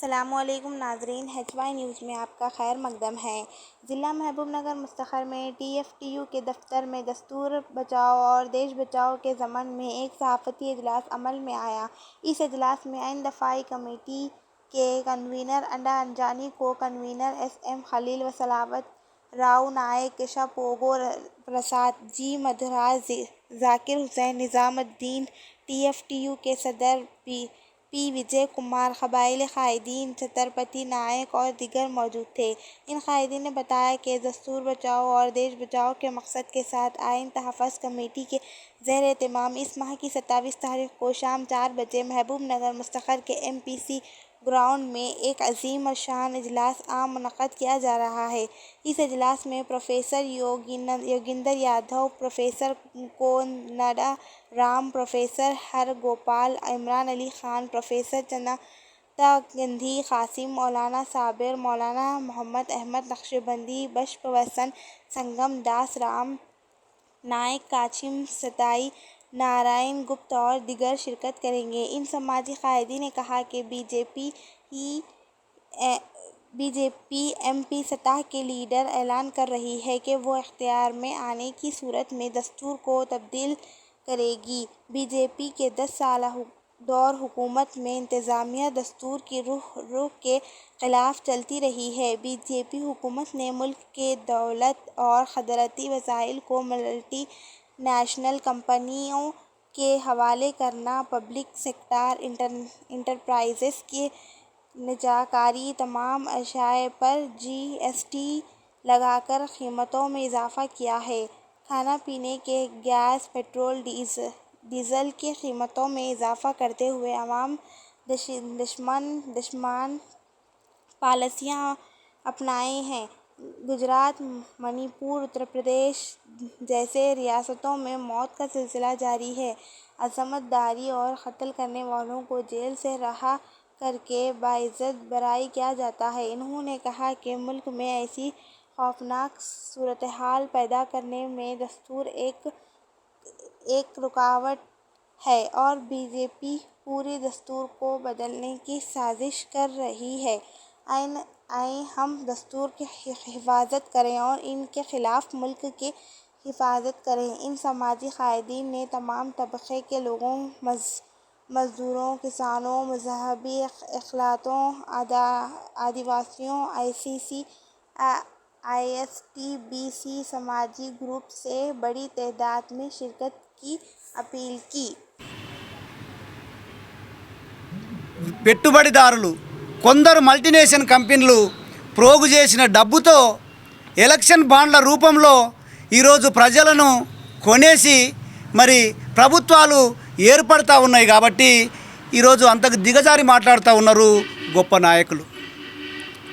अस्सलामुअलैकुम नाज़रीन, HY news में आपका खैर मकदम है। ज़िला महबूब नगर मुस्तखर में TFTU के दफ्तर में दस्तूर बचाओ और देश बचाओ के ज़मन में एक सहाफ़ती इजलास अमल में आया। इस इजलास में आइन दफ़ाई कमेटी के कन्वीनर अंडा अंजानी, को कन्वीनर SM खलील व सलावत राव नायक, केशव पोगो प्रसाद जी मधुराज, जाकिर हुसैन निज़ामुद्दीन, TFTU के सदर पी विजय कुमार, क़बाइली क़ायदीन छत्रपति नायक और दीगर मौजूद थे। इन क़ायदीन ने बताया कि दस्तूर बचाओ और देश बचाओ के मकसद के साथ आइन तहफ़्फ़ुज़ कमेटी के ज़ेर-ए-एहतमाम इस माह की 27 तारीख को शाम 4 बजे महबूब नगर मुस्तखर के MPC ग्राउंड में एक अज़ीम शान इजलास आम मुनक़्क़द किया जा रहा है। इस इजलास में professor Yogendra Yadav, professor Konda Ram, professor Hargopal, Imran Ali Khan, professor Channa Gandhi Qasim, मौलाना साबिर, मौलाना मोहम्मद अहमद नक्शबंदी, बशप वसन संगम दास, राम नायक, काशिम सताई, नारायण गुप्त और दीगर शिरकत करेंगे। इन समाजी क़ायदीन ने कहा कि बीजेपी MP सतह के लीडर ऐलान कर रही है कि वो इख्तियार में आने की सूरत में दस्तूर को तब्दील करेगी। बीजेपी के 10 साला दौर हुकूमत में इंतज़ामिया दस्तूर की रुख के ख़िलाफ़ चलती रही है। बीजेपी हुकूमत ने मुल्क के दौलत और क़दरती वसाइल को मल्टी नेशनल कंपनियों के हवाले करना, पब्लिक सेक्टर इंटरप्राइजेस की निजाकारी, तमाम अशिया पर GST लगाकर क़ीमतों में इजाफ़ा किया है। खाना पीने के गैस, पेट्रोल, डीज़ल की क़ीमतों में इजाफ़ा करते हुए अवाम दुश्मन पॉलिसियाँ अपनाई हैं। गुजरात, मणिपुर, उत्तर प्रदेश जैसे रियासतों में मौत का सिलसिला जारी है। अज़मतदारी और कत्ल करने वालों को जेल से रहा करके बाइज़्ज़त बरी किया जाता है। उन्होंने कहा कि मुल्क में ऐसी खौफनाक सूरत-ए-हाल पैदा करने में दस्तूर एक रुकावट है और बीजेपी पूरी दस्तूर को बदलने की साजिश कर रही है। आइए हम दस्तूर की हिफाजत करें और इनके ख़िलाफ़ मुल्क की हिफाजत करें। इन समाजी क़ायदीन ने तमाम तबक़े के लोगों, मज़दूरों, किसानों, मज़हबी इख़्तिलातों, आदिवासियों, ICC, ISTBC समाजी ग्रुप से बड़ी तादाद में शिरकत की अपील की। పెట్టుబడిదారులు కొందరు మల్టీనేషనల్ కంపెనీలు ప్రోగు చేసిన డబ్బుతో ఎలక్షన్ బాండ్ల రూపంలో ఈరోజు ప్రజలను కొనేసి మరి ప్రభుత్వాలు ఏర్పడతా ఉన్నాయి కాబట్టి ఈరోజు అంతకు దిగజారి మాట్లాడుతూ ఉన్నారు గొప్ప నాయకులు.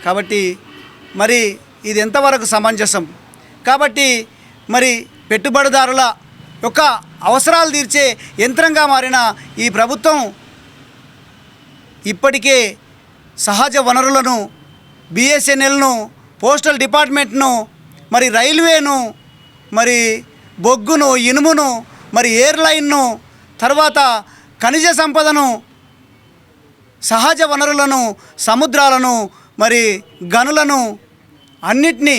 కాబట్టి మరి ఇది ఎంతవరకు సమంజసం? కాబట్టి మరి పెట్టుబడిదారుల యొక్క అవసరాలు తీర్చే యంత్రంగా మారిన ఈ ప్రభుత్వం ఇప్పటికే సహజ వనరులను, BSNLను, పోస్టల్ డిపార్ట్మెంట్ను, మరి రైల్వేను, మరి బొగ్గును, ఇనుమును, మరి ఎయిర్లైన్ను, తర్వాత ఖనిజ సంపదను, సహజ వనరులను, సముద్రాలను, మరి గనులను అన్నిటినీ,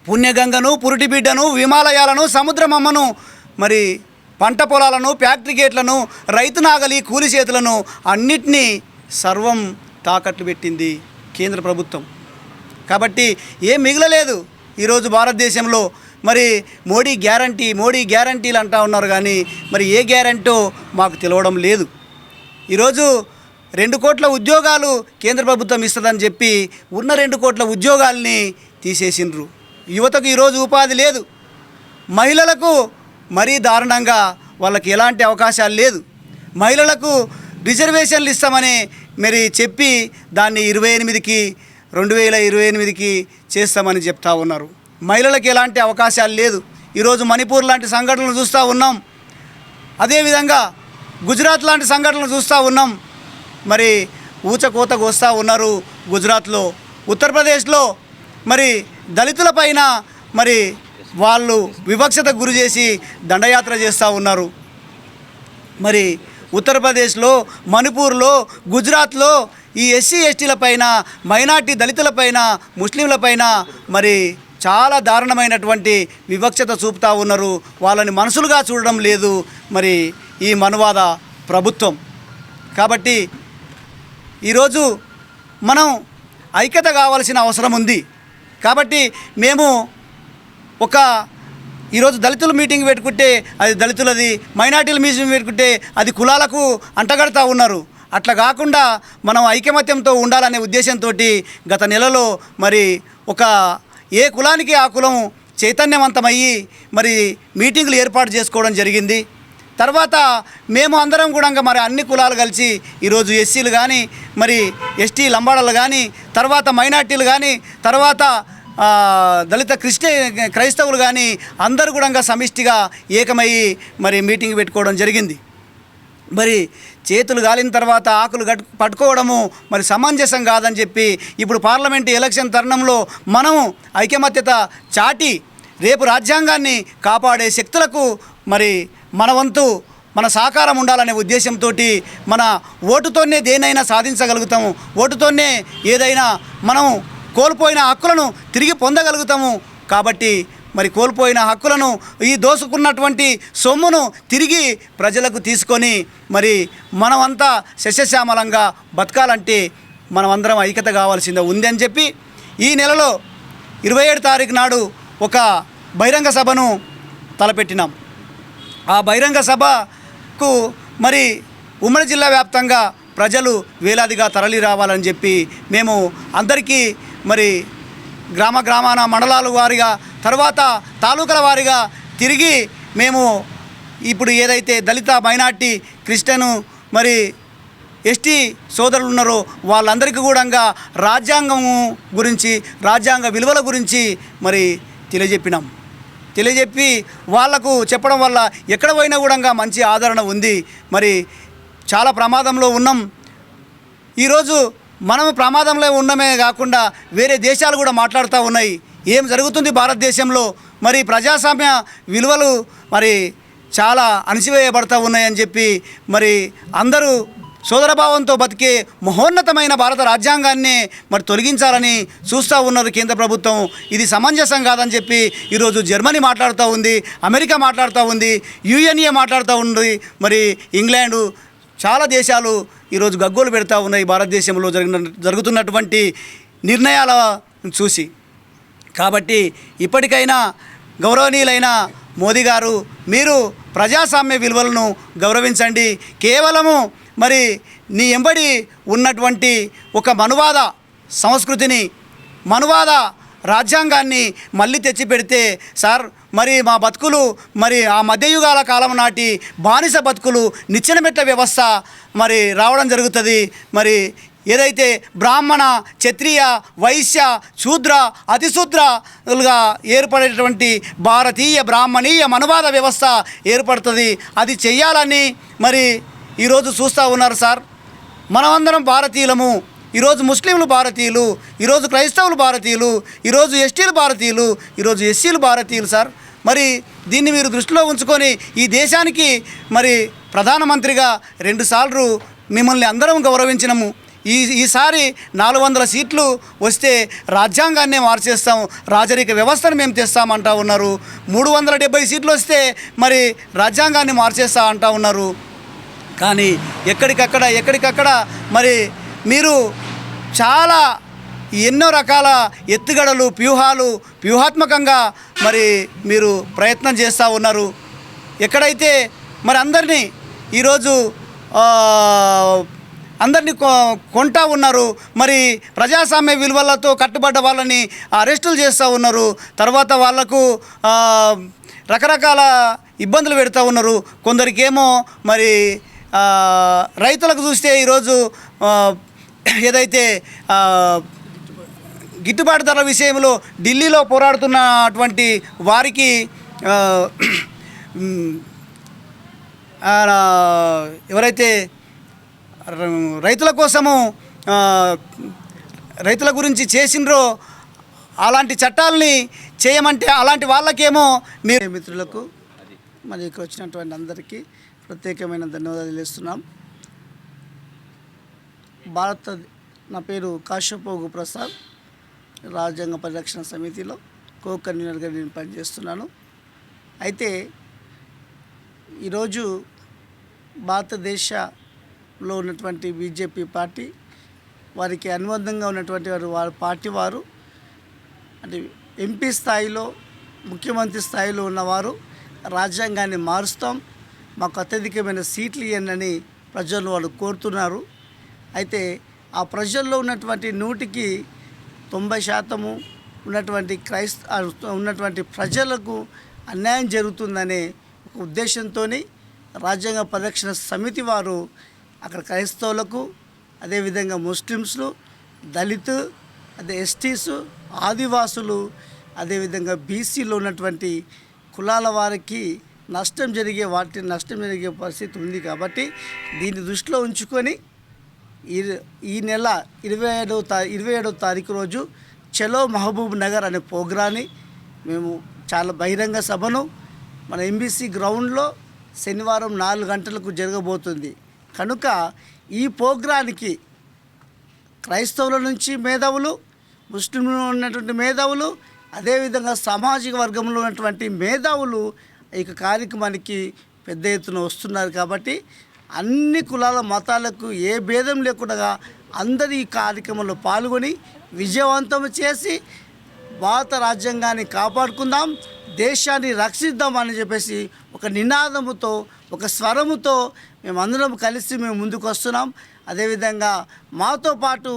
పుణ్యగంగను, పురిటిబిడ్డను, హిమాలయాలను, సముద్రమమ్మను, మరి పంట పొలాలను, ఫ్యాక్టరీ గేట్లను, రైతు నాగలి, కూలి చేతులను అన్నిటినీ సర్వం తాకట్లు పెట్టింది కేంద్ర ప్రభుత్వం. కాబట్టి ఏం మిగలలేదు ఈరోజు భారతదేశంలో. మరి మోడీ గ్యారంటీలు అంటూ ఉన్నారు కానీ మరి ఏ గ్యారంటో మాకు తెలియడం లేదు. ఈరోజు 2 కోట్ల ఉద్యోగాలు కేంద్ర ప్రభుత్వం ఇస్తుందని చెప్పి ఉన్న 2 కోట్ల ఉద్యోగాల్ని తీసేసిండ్రు. యువతకు ఈరోజు ఉపాధి లేదు. మహిళలకు మరీ దారుణంగా వాళ్ళకి ఎలాంటి అవకాశాలు లేదు. మహిళలకు రిజర్వేషన్లు ఇస్తామని మరి చెప్పి దాన్ని 2028కి చేస్తామని చెప్తా ఉన్నారు. మహిళలకు ఎలాంటి అవకాశాలు లేదు. ఈరోజు మణిపూర్ లాంటి సంఘటనలు చూస్తూ ఉన్నాం. అదేవిధంగా గుజరాత్ లాంటి సంఘటనలు చూస్తూ ఉన్నాం. మరి ఊచకోతకు వస్తూ ఉన్నారు గుజరాత్లో. ఉత్తరప్రదేశ్లో మరి దళితుల పైన మరి వాళ్ళు వివక్షతకు గురి చేసి దండయాత్ర చేస్తూ ఉన్నారు. మరి ఉత్తరప్రదేశ్లో, మణిపూర్లో, గుజరాత్లో ఈ ఎస్సీ ఎస్టీలపైన, మైనార్టీ దళితులపైన, ముస్లింలపైన మరి చాలా దారుణమైనటువంటి వివక్షత చూపుతూ ఉన్నారు. వాళ్ళని మనుషులుగా చూడడం లేదు మరి ఈ మనువాద ప్రభుత్వం. కాబట్టి ఈరోజు మనం ఐక్యత కావాల్సిన అవసరం ఉంది. కాబట్టి మేము ఈరోజు దళితుల మీటింగ్ పెట్టుకుంటే అది దళితులది, మైనార్టీల మీటింగ్ పెట్టుకుంటే అది కులాలకు అంటగడతా ఉన్నారు. అట్లా కాకుండా మనం ఐకమత్యంతో ఉండాలనే ఉద్దేశంతో గత నెలలో మరి ఏ కులానికి ఆ కులం చైతన్యవంతమయ్యి మరి మీటింగులు ఏర్పాటు చేసుకోవడం జరిగింది. తర్వాత మేము అందరం కూడా మరి అన్ని కులాలు కలిసి ఈరోజు ఎస్సీలు కానీ, మరి ఎస్టీ లంబాడలు కానీ, తర్వాత మైనార్టీలు కానీ, తర్వాత దళిత క్రైస్తవులు కానీ అందరూ కూడా సమిష్టిగా ఏకమయ్యి మరి మీటింగ్ పెట్టుకోవడం జరిగింది. మరి చేతులు గాలిన తర్వాత ఆకులు పట్టుకోవడము మరి సమంజసం కాదని చెప్పి ఇప్పుడు పార్లమెంటు ఎలక్షన్ తరుణంలో మనం ఐకమత్యత చాటి రేపు రాజ్యాంగాన్ని కాపాడే శక్తులకు మరి మన వంతు మన సహకారం ఉండాలనే ఉద్దేశంతో మన ఓటుతోనే దేనైనా సాధించగలుగుతాము, ఓటుతోనే ఏదైనా మనం కోల్పోయిన హక్కులను తిరిగి పొందగలుగుతాము. కాబట్టి మరి కోల్పోయిన హక్కులను, ఈ దోసుకున్నటువంటి సొమ్మును తిరిగి ప్రజలకు తీసుకొని మరి మనమంతా సస్యశ్యామలంగా బతకాలంటే మనమందరం ఐక్యత కావాల్సిందే ఉంది అని చెప్పి ఈ నెలలో 27 తారీఖు నాడు ఒక బహిరంగ సభను తలపెట్టినాం. ఆ బహిరంగ సభకు మరి ఉమ్మడి జిల్లా వ్యాప్తంగా ప్రజలు వేలాదిగా తరలి రావాలని చెప్పి మేము అందరికీ మరి గ్రామాన మండలాల వారీగా, తర్వాత తాలూకాల వారీగా తిరిగి మేము ఇప్పుడు ఏదైతే దళిత, మైనార్టీ, క్రిస్టియను మరి ఎస్టీ సోదరులు ఉన్నారో వాళ్ళందరికీ కూడా రాజ్యాంగం గురించి, రాజ్యాంగ విలువల గురించి మరి తెలియజెప్పి వాళ్లకు చెప్పడం వల్ల ఎక్కడ పోయినా కూడా మంచి ఆదరణ ఉంది. మరి చాలా ప్రమాదంలో ఉన్నాం. ఈరోజు మనం ప్రమాదంలో ఉండమే కాకుండా వేరే దేశాలు కూడా మాట్లాడుతూ ఉన్నాయి ఏం జరుగుతుంది భారతదేశంలో. మరి ప్రజాస్వామ్య విలువలు మరి చాలా అణిచివేయబడతా ఉన్నాయని చెప్పి మరి అందరూ సోదరభావంతో బతికే మహోన్నతమైన భారత రాజ్యాంగాన్ని మరి తొలగించాలని చూస్తూ ఉన్నారు కేంద్ర ప్రభుత్వం. ఇది సమంజసం కాదని చెప్పి ఈరోజు జర్మనీ మాట్లాడుతూ ఉంది, అమెరికా మాట్లాడుతూ ఉంది, యుఎన్ఏ మాట్లాడుతూ ఉంది, మరి ఇంగ్లాండు, చాలా దేశాలు ఈరోజు గగ్గోలు పెడతా ఉన్నాయి భారతదేశంలో జరుగుతున్నటువంటి నిర్ణయాల చూసి. కాబట్టి ఇప్పటికైనా గౌరవనీయులైన మోదీ గారు మీరు ప్రజాస్వామ్య విలువలను గౌరవించండి. కేవలము మరి నీ ఎంబడి ఉన్నటువంటి ఒక మనువాద సంస్కృతిని, మనువాద రాజ్యాంగాన్ని మళ్ళీ తెచ్చిపెడితే సార్ మరి మా బతుకులు మరి ఆ మధ్యయుగాల కాలం నాటి బానిస బతుకులు, నిచ్చెనమెట్ల వ్యవస్థ మరి రావడం జరుగుతుంది. మరి ఏదైతే బ్రాహ్మణ, క్షత్రియ, వైశ్య, శూద్ర, అతిశూద్రలుగా ఏర్పడేటువంటి భారతీయ బ్రాహ్మణీయ మనువాద వ్యవస్థ ఏర్పడుతుంది. అది చెయ్యాలని మరి ఈరోజు చూస్తూ ఉన్నారు సార్. మనమందరం భారతీయులము. ఈరోజు ముస్లింలు భారతీయులు, ఈరోజు క్రైస్తవులు భారతీయులు, ఈరోజు ఎస్టీలు భారతీయులు, ఈరోజు ఎస్సీలు భారతీయులు సార్. మరి దీన్ని మీరు దృష్టిలో ఉంచుకొని ఈ దేశానికి మరి ప్రధానమంత్రిగా 2 సార్లు మిమ్మల్ని అందరం గౌరవించినాము. ఈసారి 400 సీట్లు వస్తే రాజ్యాంగాన్నే మార్చేస్తాం, రాజరిక వ్యవస్థను మేము తెస్తామంటా ఉన్నారు. 370 సీట్లు వస్తే మరి రాజ్యాంగాన్ని మార్చేస్తా అంటా ఉన్నారు. కానీ ఎక్కడికక్కడ మరి మీరు చాలా ఎన్నో రకాల ఎత్తుగడలు, వ్యూహాత్మకంగా మరి మీరు ప్రయత్నం చేస్తూ ఉన్నారు. ఎక్కడైతే మరి అందరినీ ఈరోజు అందరినీ కొంటా ఉన్నారు. మరి ప్రజాస్వామ్య విలువలతో కట్టుబడ్డ వాళ్ళని అరెస్టులు చేస్తూ ఉన్నారు. తర్వాత వాళ్లకు రకరకాల ఇబ్బందులు పెడతా ఉన్నారు. కొందరికేమో మరి రైతులకు చూస్తే ఈరోజు ఏదైతే గిట్టుబాటు ధరల విషయంలో ఢిల్లీలో పోరాడుతున్నటువంటి వారికి ఎవరైతే రైతుల కోసము రైతుల గురించి చేసినరో అలాంటి చట్టాలని చేయమంటే అలాంటి వాళ్ళకేమో మీరు మిత్రులకు మరి ఇక్కడ వచ్చినటువంటి అందరికీ ప్రత్యేకమైన ధన్యవాదాలు తెలుస్తున్నాం. భారత నా పేరు కాశ్యపోగు ప్రసాద్. రాజ్యాంగ పరిరక్షణ సమితిలో కో కన్వీనర్గా నేను పనిచేస్తున్నాను. అయితే ఈరోజు భారతదేశంలో ఉన్నటువంటి బీజేపీ పార్టీ వారికి అనుబంధంగా ఉన్నటువంటి వారి పార్టీ వారు అంటే ఎంపీ స్థాయిలో ముఖ్యమంత్రి స్థాయిలో ఉన్నవారు రాజ్యాంగాన్ని మారుస్తాం, మాకు అత్యధికమైన సీట్లు ఇవ్వండి ప్రజలు వాళ్ళు కోరుతున్నారు. అయితే ఆ ప్రజల్లో ఉన్నటువంటి 90% ఉన్నటువంటి ఉన్నటువంటి ప్రజలకు అన్యాయం జరుగుతుందనే ఒక ఉద్దేశంతో రాజ్యాంగ పరిరక్షణ సమితి వారు అక్కడ క్రైస్తవులకు, అదేవిధంగా ముస్లిమ్స్లు, దళిత్, ఎస్టీస్, ఆదివాసులు, అదేవిధంగా బీసీలో ఉన్నటువంటి కులాల వారికి నష్టం జరిగే పరిస్థితి ఉంది. కాబట్టి దీన్ని దృష్టిలో ఉంచుకొని ఈ నెల 27వ తారీఖు రోజు చలో మహబూబ్ నగర్ అనే ప్రోగ్రాన్ని మేము చాలా బహిరంగ సభను మన ఎంబీసీ గ్రౌండ్లో శనివారం 4 గంటలకు జరగబోతుంది. కనుక ఈ ప్రోగ్రానికి క్రైస్తవుల నుంచి మేధావులు, ముస్లింలు ఉన్నటువంటి మేధావులు, అదేవిధంగా సామాజిక వర్గంలో ఉన్నటువంటి మేధావులు ఈ కార్యక్రమానికి పెద్ద ఎత్తున వస్తున్నారు. కాబట్టి అన్ని కులాల మతాలకు ఏ భేదం లేకుండా అందరూ ఈ కార్యక్రమంలో పాల్గొని విజయవంతం చేసి భారత రాజ్యాంగాన్ని కాపాడుకుందాం, దేశాన్ని రక్షిద్దాం అని చెప్పేసి ఒక నినాదముతో, ఒక స్వరముతో మేమందరం కలిసి ముందుకు వస్తున్నాం. అదేవిధంగా మాతో పాటు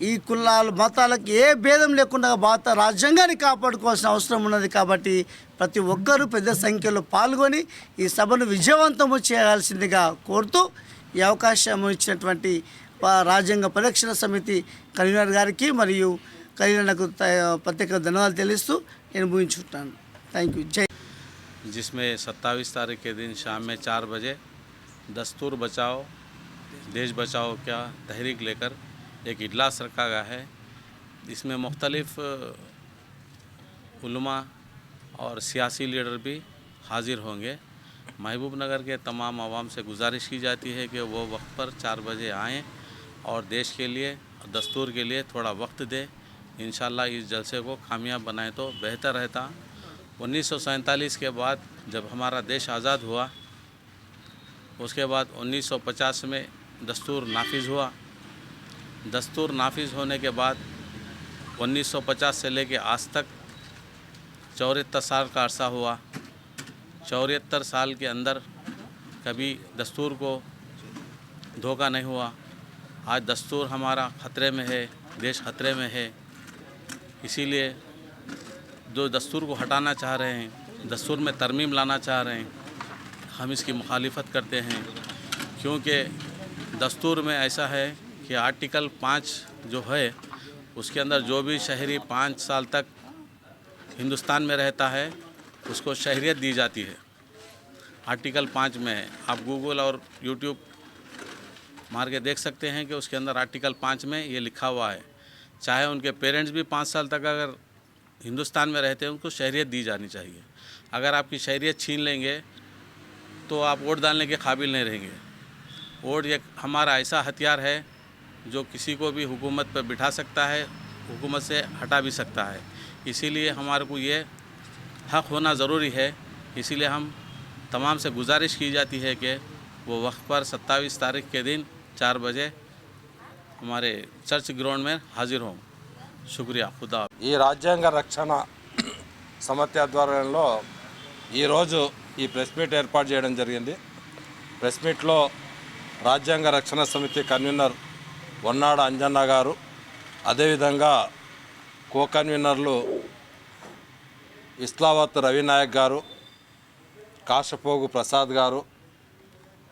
ఈ కులాల మతాలకు ఏ భేదం లేకుండా భారత రాజ్యాంగాన్ని కాపాడుకోవాల్సిన అవసరం ఉన్నది. కాబట్టి ప్రతి ఒక్కరూ పెద్ద సంఖ్యలో పాల్గొని ఈ సభను విజయవంతము చేయాల్సిందిగా కోరుతూ ఈ అవకాశం ఇచ్చినటువంటి రాజ్యాంగ పరిరక్షణ సమితి కన్వీనర్ గారికి మరియు కన్వీనర్లకు ప్రత్యేక ధన్యవాదాలు తెలుస్తూ నేను ముగించుకుంటాను. Thank you. జై. जिसमें 27 तारीख के दिन शाम में 4 बजे दस्तूर बचाओ देश बचाओ का तहरीक लेकर एक इजलास रखा गया है। इसमें मुख्तलिफ उलमा और सियासी लीडर भी हाजिर होंगे। महबूब नगर के तमाम आवाम से गुजारिश की जाती है कि वो वक्त पर 4 बजे आएँ और देश के लिए, दस्तूर के लिए थोड़ा वक्त दें। इंशाल्लाह इस जलसे को कामयाब बनाए तो बेहतर रहता। 1947 के बाद जब हमारा देश आज़ाद हुआ, उसके बाद 1950 में दस्तूर नाफिज हुआ। दस्तूर नाफिज होने के बाद 1950 से लेकर आज तक 74 साल का अरसा हुआ। 74 साल के अंदर कभी दस्तूर को धोखा नहीं हुआ। आज दस्तूर हमारा ख़तरे में है, देश ख़तरे में है। इसीलिए जो दस्तूर को हटाना चाह रहे हैं, दस्तूर में तरमीम लाना चाह रहे हैं, हम इसकी मुखालिफत करते हैं। क्योंकि दस्तूर में ऐसा है कि आर्टिकल 5 जो है उसके अंदर जो भी शहरी 5 साल तक हिंदुस्तान में रहता है उसको शहरियत दी जाती है। आर्टिकल 5 में है। आप गूगल और यूट्यूब मार के देख सकते हैं कि उसके अंदर आर्टिकल 5 में ये लिखा हुआ है। चाहे उनके पेरेंट्स भी 5 साल तक अगर हिंदुस्तान में रहते हैं उनको शहरियत दी जानी चाहिए। अगर आपकी शहरियत छीन लेंगे तो आप वोट डालने के काबिल नहीं रहेंगे। वोट एक हमारा ऐसा हथियार है जो किसी को भी हुकूमत पर बिठा सकता है, हुकूमत से हटा भी सकता है। इसीलिए हमारे को ये हक़ होना ज़रूरी है। इसीलिए हम तमाम से गुजारिश की जाती है कि वो वक्त पर 27 तारीख के दिन 4 बजे हमारे चर्च ग्राउंड में हाजिर हों। शुक्रिया. खुदा. ఈ రాజ్యాంగ రక్షణ సమితి ఆధ్వర్యంలో ఈరోజు ఈ ప్రెస్ మీట్ ఏర్పాటు చేయడం జరిగింది. ప్రెస్ మీట్లో రాజ్యాంగ రక్షణ సమితి కన్వీనర్ వన్నాడ అంజన్న గారు, అదేవిధంగా కో కన్వీనర్లు ఇస్లావత్ రవినాయక్ గారు, కాశపోగు ప్రసాద్ గారు,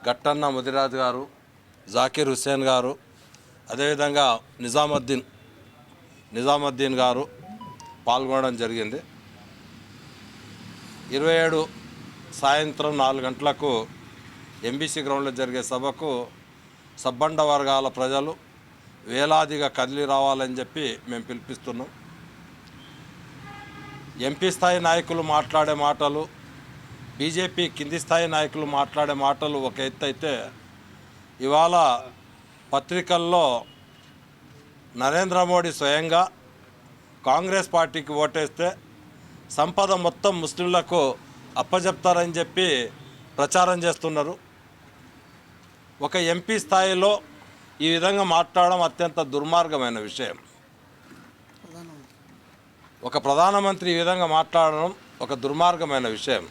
గట్టన్న ముదిరాజ్ గారు, జాకీర్ హుస్సేన్ గారు, అదేవిధంగా నిజాముద్దీన్ గారు పాల్గొనడం జరిగింది. 27 సాయంత్రం 4 గంటలకు ఎంబీసీ గ్రౌండ్లో జరిగే సభకు సబ్బండ వర్గాల ప్రజలు వేలాదిగా కదిలి రావాలని చెప్పి మేము పిలిపిస్తున్నాం. ఎంపీ స్థాయి నాయకులు మాట్లాడే మాటలు, బీజేపీ కింది స్థాయి నాయకులు మాట్లాడే మాటలు ఒక ఎత్తు అయితే, ఇవాళ పత్రికల్లో నరేంద్ర మోడీ స్వయంగా కాంగ్రెస్ పార్టీకి ఓటేస్తే సంపద మొత్తం ముస్లింలకు అప్పజెప్తారని చెప్పి ప్రచారం చేస్తున్నారు. ఒక ఎంపీ స్థాయిలో ఈ విధంగా మాట్లాడడం అత్యంత దుర్మార్గమైన విషయం. ఒక ప్రధానమంత్రి ఈ విధంగా మాట్లాడడం ఒక దుర్మార్గమైన విషయం.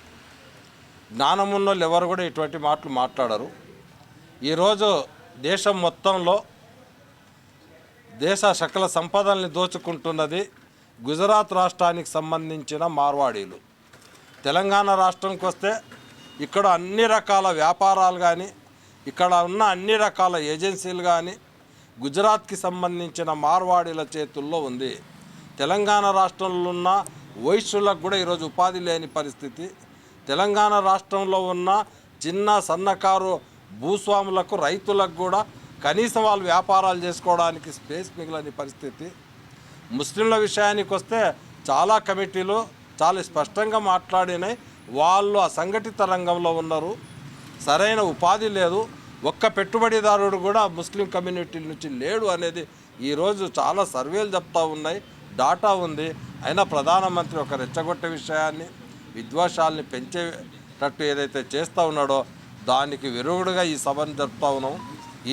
జ్ఞానమున్నోళ్ళు ఎవరు కూడా ఇటువంటి మాటలు మాట్లాడరు. ఈరోజు దేశం మొత్తంలో దేశ సకల సంపదల్ని దోచుకుంటున్నది గుజరాత్ రాష్ట్రానికి సంబంధించిన మార్వాడీలు. తెలంగాణ రాష్ట్రంకి వస్తే ఇక్కడ అన్ని రకాల వ్యాపారాలు కానీ ఇక్కడ ఉన్న అన్ని రకాల ఏజెన్సీలు కానీ గుజరాత్కి సంబంధించిన మార్వాడీల చేతుల్లో ఉంది. తెలంగాణ రాష్ట్రంలో ఉన్న వైశ్యులకు కూడా ఈరోజు ఉపాధి లేని పరిస్థితి. తెలంగాణ రాష్ట్రంలో ఉన్న చిన్న సన్నకారు భూస్వాములకు రైతులకు కూడా కనీసం వాళ్ళు వ్యాపారాలు చేసుకోవడానికి స్పేస్ మిగిలని పరిస్థితి. ముస్లింల విషయానికి వస్తే చాలా కమిటీలు చాలా స్పష్టంగా మాట్లాడినాయి. వాళ్ళు అసంఘటిత రంగంలో ఉన్నారు, సరైన ఉపాధి లేదు, ఒక్క పెట్టుబడిదారుడు కూడా ముస్లిం కమ్యూనిటీ నుంచి లేడు అనేది ఈరోజు చాలా సర్వేలు చెప్తా ఉన్నాయి, డాటా ఉంది. అయినా ప్రధానమంత్రి ఒక రెచ్చగొట్టే విషయాన్ని విద్వేషాలని పెంచేటట్టు ఏదైతే చేస్తూ ఉన్నాడో దానికి విరుగుడుగా ఈ సభను జరుపుతూ ఉన్నాం.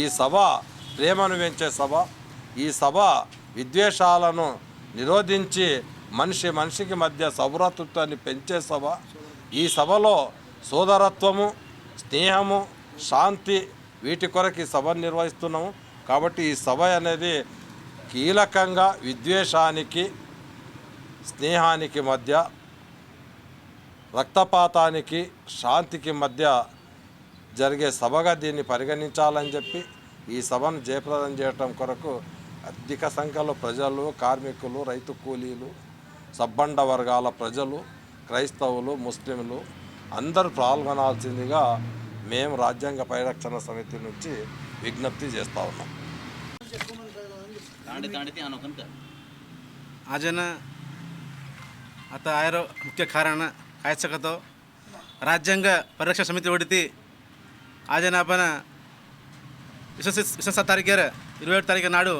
ఈ సభ ప్రేమను పెంచే సభ, ఈ సభ విద్వేషాలను నిరోధించి మనిషికి మధ్య సౌభ్రాతృత్వాన్ని పెంచే సభ. ఈ సభలో సోదరత్వము, స్నేహము, శాంతి వీటి కొరకు ఈ సభను నిర్వహిస్తున్నాము. కాబట్టి ఈ సభ అనేది కీలకంగా విద్వేషానికి స్నేహానికి మధ్య, రక్తపాతానికి శాంతికి మధ్య జరిగే సభగా దీన్ని పరిగణించాలని చెప్పి ఈ సభను జయప్రదం చేయటం కొరకు అధిక సంఖ్యలో ప్రజలు, కార్మికులు, రైతు కూలీలు, సబ్బండ వర్గాల ప్రజలు, క్రైస్తవులు, ముస్లింలు అందరూ పాల్గొనాల్సిందిగా మేము రాజ్యాంగ పరిరక్షణ సమితి నుంచి విజ్ఞప్తి చేస్తూ ఉన్నాం. आज ना आता आयरो मुख्य कारण काय शकतो राज्यांग परिरक्षण समिती ಹೊಡಿತಿ आज आपण 27 तारखेर 27 तारखे नाडू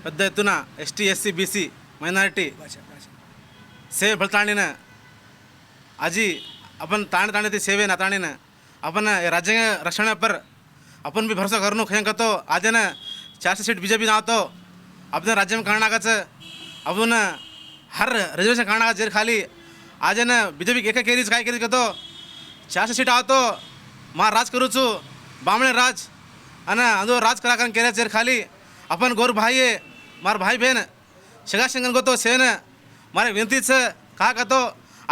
పెద్ద ఎత్తున ఎస్టీ ఎస్సీ బీసీ మైనారిటీ सेवे फलताणीन आजी अपन ताण ताणे सेवे ना ताणीन अपन राज्यांग रक्षण पर अपन भी भरोसा करूँ खयं तो आज न 400 सीट बीजेपी ना तो अपने राज्य में काढण्याच आपण हर रिजर्वेशन काढण्याच जेर खाली आज न बीजेपी एक केरीज काय केरीज तो 400 सीट आवतो मा राज करूचू बामणे राज अन अंदो राज कलाकार केऱ्या जेर खाली अपन गोर भाई मार भाई बहन शगा शंगन को तो सेन मारे विनंतीच का तो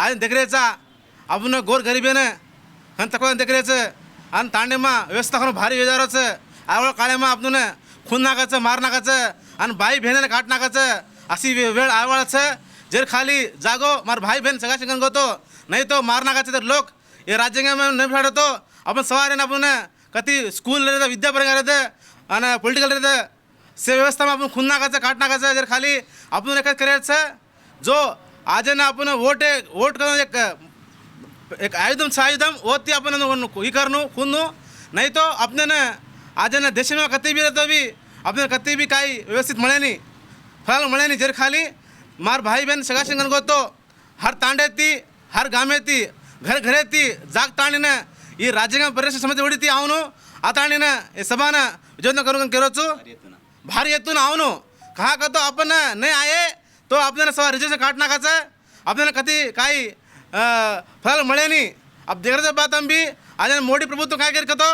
आज देखरेचा आपण गोर गरिबेन हन तकवा देखरेचं आणि तांडेमा व्यवस्था करून भारी वेजाराचं आवळ काळेमा आपण खून नाकाचं मार नाकाचं आणि बाई बहिणीने काट नाकाचं अशी वेळ आवळाचं जर खाली जागो मार भाई बहन सगळा शिकन गोतो नाही तो मार नाकाचं तर लोक हे राज्यांगामध्ये नाही फाडतो आपण सवार आपण कधी स्कूल रहतं विद्यापर्यंत रहतं आणि पॉलिटिकल रहतं से व्यवस्थाમાં आपण खून नाकाचं काट नाकाचं जर खाली आपण एक करायचं जो आज ना आपण वोट करून एक आयुधम सायुधम ओती अपन ही करनो खूनो नहीं तो अपने न आज न देश में कती भी रहते भी अपने कती भी काई व्यवस्थित मळे नहीं फल मळे नहीं जर खाली मार भाई बहन सगा सिंगन को तो हर तांडे थी हर गामे थी घर घरे थी जाग ताणी न ये राज्य परिरक्षण समिति उड़ी थी आवनो आताणी न ये सभा न विजय करून केरोचू भारी येतून आवनो कहा का तो अपन नहीं आए तो अपने सवा रिजर्वेशन काट नाकाचं अपने कती काई फल मळे नहीं अब देखने बात हम भी आज मोदी प्रभुत्व काय करतो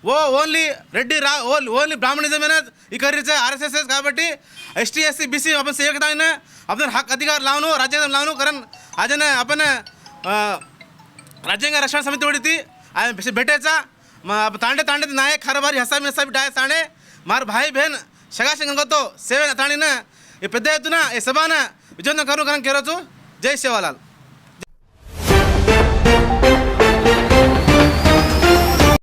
वो ओनली रेड्डी ओनली ब्राह्मणिजम ही करीचं RSS కాబట్టి ST SC BC आपण सेवकताने आपण हक अधिकार लावणं राज्यांग लावणं कारण आज ना आपण राज्यांग रक्षण समिती होती भेटायचा तांडे तांडे नायक हरबारी हसामी हसामी डाय ताणे मार भाई बहन सगा संगतो सेवे ताणीनं हे పెద్ద ఎత్తున ఈ సభను విజయవంతం కरून केरोचू जय सेवालाल.